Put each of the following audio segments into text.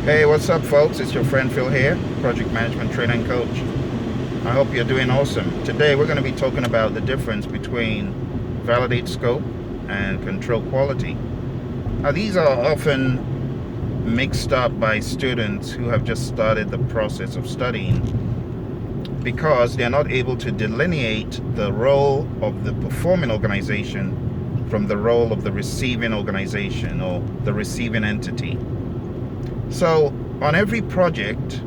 Hey, what's up, folks? It's your friend Phil here, project management trainer and coach. I hope you're doing awesome. Today, we're going to be talking about the difference between validate scope and control quality. Now, these are often mixed up by students who have just started the process of studying because they're not able to delineate the role of the performing organization from the role of the receiving organization or the receiving entity. So on every project,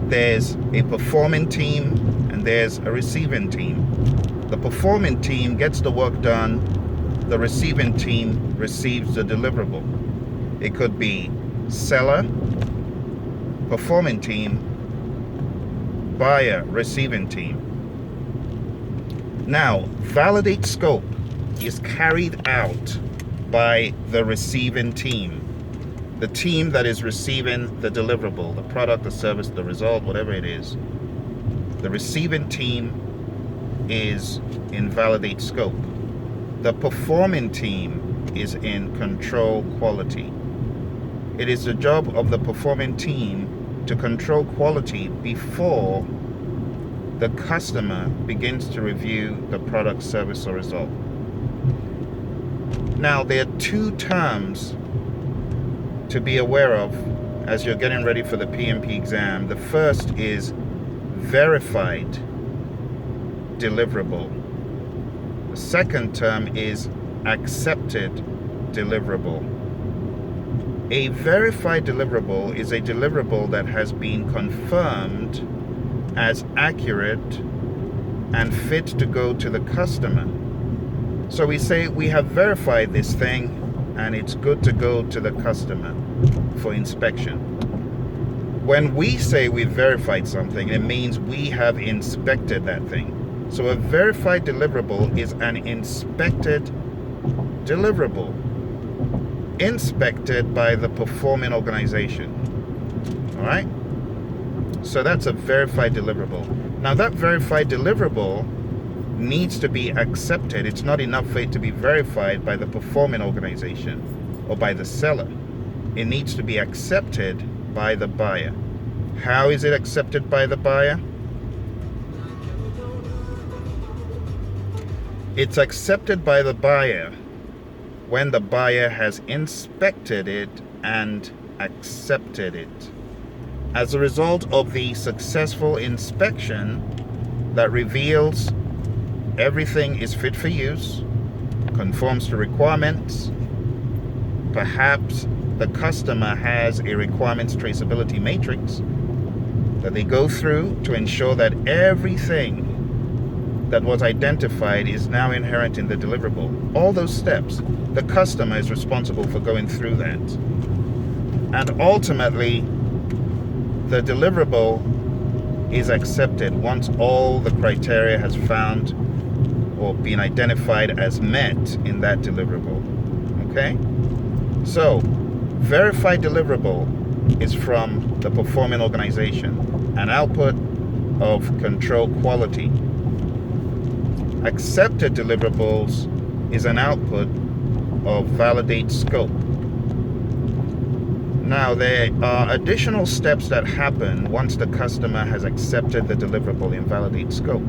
there's a performing team and there's a receiving team. The performing team gets the work done. The receiving team receives the deliverable. It could be seller, performing team, buyer, receiving team. Now, validate scope is carried out by the receiving team. The team that is receiving the deliverable, the product, the service, the result, whatever it is. The receiving team is in validate scope. The performing team is in control quality. It is the job of the performing team to control quality before the customer begins to review the product, service, or result. Now, there are two terms to be aware of as you're getting ready for the PMP exam. The first is verified deliverable. The second term is accepted deliverable. A verified deliverable is a deliverable that has been confirmed as accurate and fit to go to the customer. So we say we have verified this thing and it's good to go to the customer for inspection. When we say we've verified something, it means we have inspected that thing. So a verified deliverable is an inspected deliverable, inspected by the performing organization. All right? So that's a verified deliverable. Now that verified deliverable needs to be accepted. It's not enough for it to be verified by the performing organization or by the seller. It needs to be accepted by the buyer. How is it accepted by the buyer? It's accepted by the buyer when the buyer has inspected it and accepted it. As a result of the successful inspection that reveals everything is fit for use, conforms to requirements. Perhaps the customer has a requirements traceability matrix that they go through to ensure that everything that was identified is now inherent in the deliverable. All those steps, the customer is responsible for going through that. And ultimately, the deliverable is accepted once all the criteria has found or been identified as met in that deliverable. Okay? So, verified deliverable is from the performing organization, an output of control quality. Accepted deliverables is an output of validate scope. Now, there are additional steps that happen once the customer has accepted the deliverable in validate scope.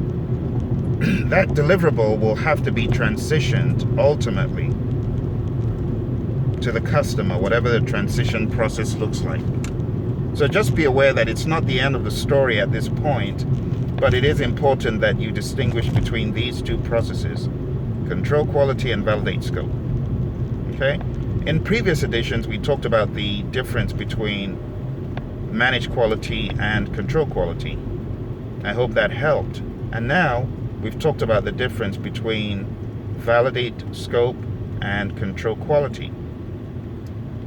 That deliverable will have to be transitioned ultimately to the customer, whatever the transition process looks like. So just be aware that it's not the end of the story at this point, but it is important that you distinguish between these two processes, control quality and validate scope. Okay? In previous editions, we talked about the difference between manage quality and control quality. I hope that helped. And now, we've talked about the difference between validate scope and control quality.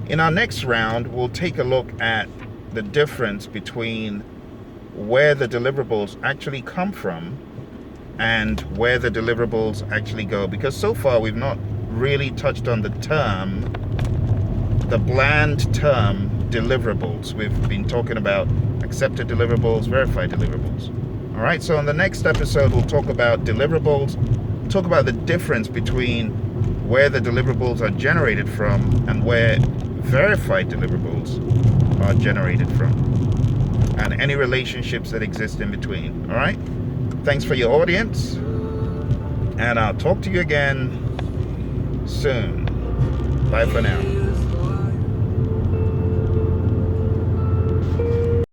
In our next round, we'll take a look at the difference between where the deliverables actually come from and where the deliverables actually go. Because so far, we've not really touched on the bland term deliverables. We've been talking about accepted deliverables, verified deliverables. All right, so in the next episode, we'll talk about deliverables, talk about the difference between where the deliverables are generated from and where verified deliverables are generated from, and any relationships that exist in between. All right? Thanks for your audience, and I'll talk to you again soon. Bye for now.